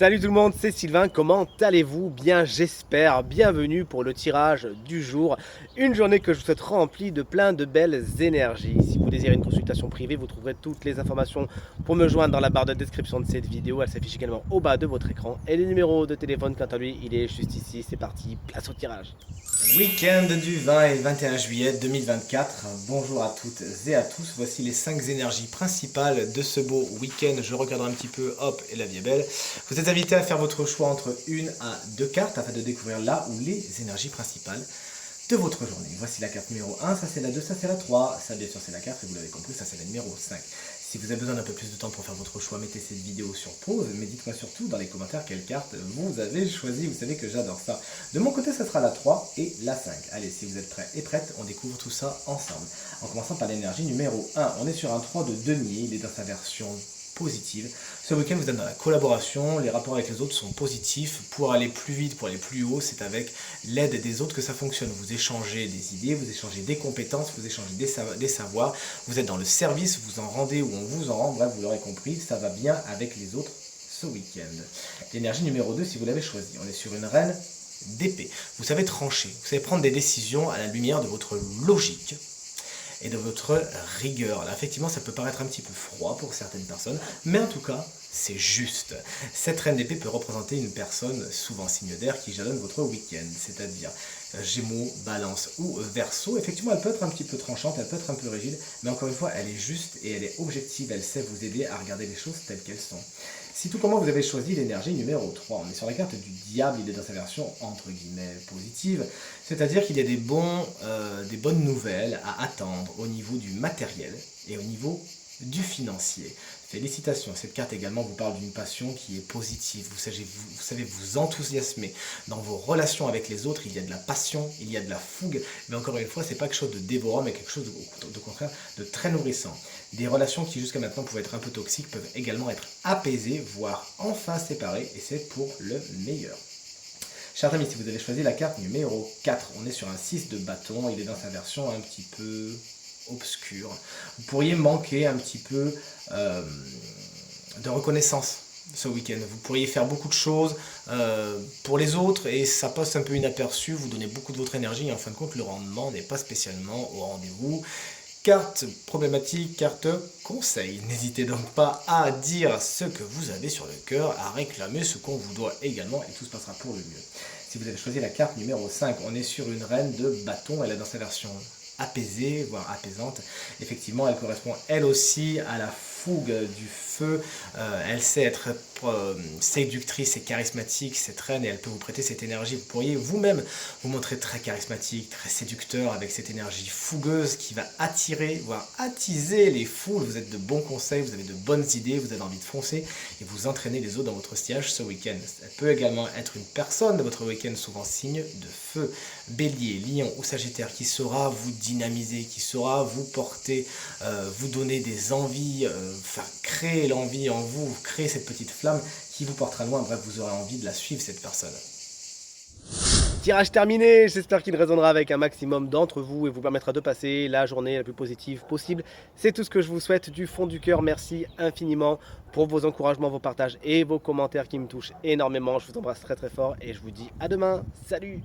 Salut tout le monde, c'est Sylvain, comment allez-vous? Bien j'espère, bienvenue pour le tirage du jour. Une journée que je vous souhaite remplie de plein de belles énergies. Si vous désirez une consultation privée, vous trouverez toutes les informations pour me joindre dans la barre de description de cette vidéo. Elle s'affiche également au bas de votre écran. Et le numéro de téléphone, quant à lui, il est juste ici. C'est parti, place au tirage. Week-end du 20 et 21 juillet 2024. Bonjour à toutes et à tous. Voici les 5 énergies principales de ce beau week-end. Je regarderai un petit peu, hop, et la vie est belle. Vous êtes invité à faire votre choix entre une à deux cartes afin de découvrir là où les énergies principales de votre journée. Voici la carte numéro 1, ça c'est la 2, ça c'est la 3. Ça bien sûr c'est la 4 et vous l'avez compris, ça c'est la numéro 5. Si vous avez besoin d'un peu plus de temps pour faire votre choix, mettez cette vidéo sur pause, mais dites-moi surtout dans les commentaires quelle carte vous avez choisi. Vous savez que j'adore ça. De mon côté, ça sera la 3 et la 5. Allez, si vous êtes prêts et prêtes, on découvre tout ça ensemble. En commençant par l'énergie numéro 1, on est sur un 3 de denier, il est dans sa version positive. Ce week-end, vous êtes dans la collaboration, les rapports avec les autres sont positifs. Pour aller plus vite, pour aller plus haut, c'est avec l'aide des autres que ça fonctionne. Vous échangez des idées, vous échangez des compétences, vous échangez des savoirs. Vous êtes dans le service, vous en rendez ou on vous en rend. Bref, vous l'aurez compris, ça va bien avec les autres ce week-end. L'énergie numéro 2, si vous l'avez choisi, on est sur une reine d'épée. Vous savez trancher, vous savez prendre des décisions à la lumière de votre logique et de votre rigueur. Là, effectivement, ça peut paraître un petit peu froid pour certaines personnes, mais en tout cas, c'est juste. Cette reine d'épée peut représenter une personne, souvent signe d'air, qui jalonne votre week-end, c'est-à-dire Gémeaux, Balance ou Verseau. Effectivement, elle peut être un petit peu tranchante, elle peut être un peu rigide, mais encore une fois, elle est juste et elle est objective, elle sait vous aider à regarder les choses telles qu'elles sont. Si tout comment vous avez choisi l'énergie numéro 3, on est sur la carte du diable, il est dans sa version entre guillemets positive, c'est-à-dire qu'il y a des bonnes nouvelles à attendre au niveau du matériel et au niveau du financier. Félicitations, cette carte également vous parle d'une passion qui est positive. Vous savez vous enthousiasmer. Dans vos relations avec les autres, il y a de la passion, il y a de la fougue, mais encore une fois, c'est pas quelque chose de dévorant, mais quelque chose de contraire, de très nourrissant. Des relations qui jusqu'à maintenant pouvaient être un peu toxiques peuvent également être apaisées, voire enfin séparées, et c'est pour le meilleur. Chers amis, si vous avez choisi la carte numéro 4, on est sur un 6 de bâton, il est dans sa version un petit peu obscure. Vous pourriez manquer un petit peu de reconnaissance ce week-end. Vous pourriez faire beaucoup de choses pour les autres et ça passe un peu inaperçu, vous donnez beaucoup de votre énergie et en fin de compte le rendement n'est pas spécialement au rendez-vous. Carte problématique, carte conseil. N'hésitez donc pas à dire ce que vous avez sur le cœur, à réclamer ce qu'on vous doit également et tout se passera pour le mieux. Si vous avez choisi la carte numéro 5, on est sur une reine de bâton, elle est dans sa version apaisée, voire apaisante. Effectivement, elle correspond elle aussi à la fougue du feu. Elle sait être séductrice et charismatique, cette reine, et elle peut vous prêter cette énergie. Vous pourriez vous-même vous montrer très charismatique, très séducteur avec cette énergie fougueuse qui va attirer, voire attiser les foules. Vous êtes de bons conseils, vous avez de bonnes idées, vous avez envie de foncer et vous entraînez les autres dans votre sillage ce week-end. Elle peut également être une personne de votre week-end, souvent signe de feu, bélier, lion ou sagittaire, qui saura vous dynamiser, qui saura vous porter, vous donner des envies, faire créer l'envie en vous, créer cette petite flamme qui vous portera loin. Bref, vous aurez envie de la suivre, cette personne. Tirage terminé, j'espère qu'il résonnera avec un maximum d'entre vous et vous permettra de passer la journée la plus positive possible. C'est tout ce que je vous souhaite du fond du cœur. Merci infiniment pour vos encouragements, vos partages et vos commentaires qui me touchent énormément. Je vous embrasse très très fort et je vous dis à demain. Salut!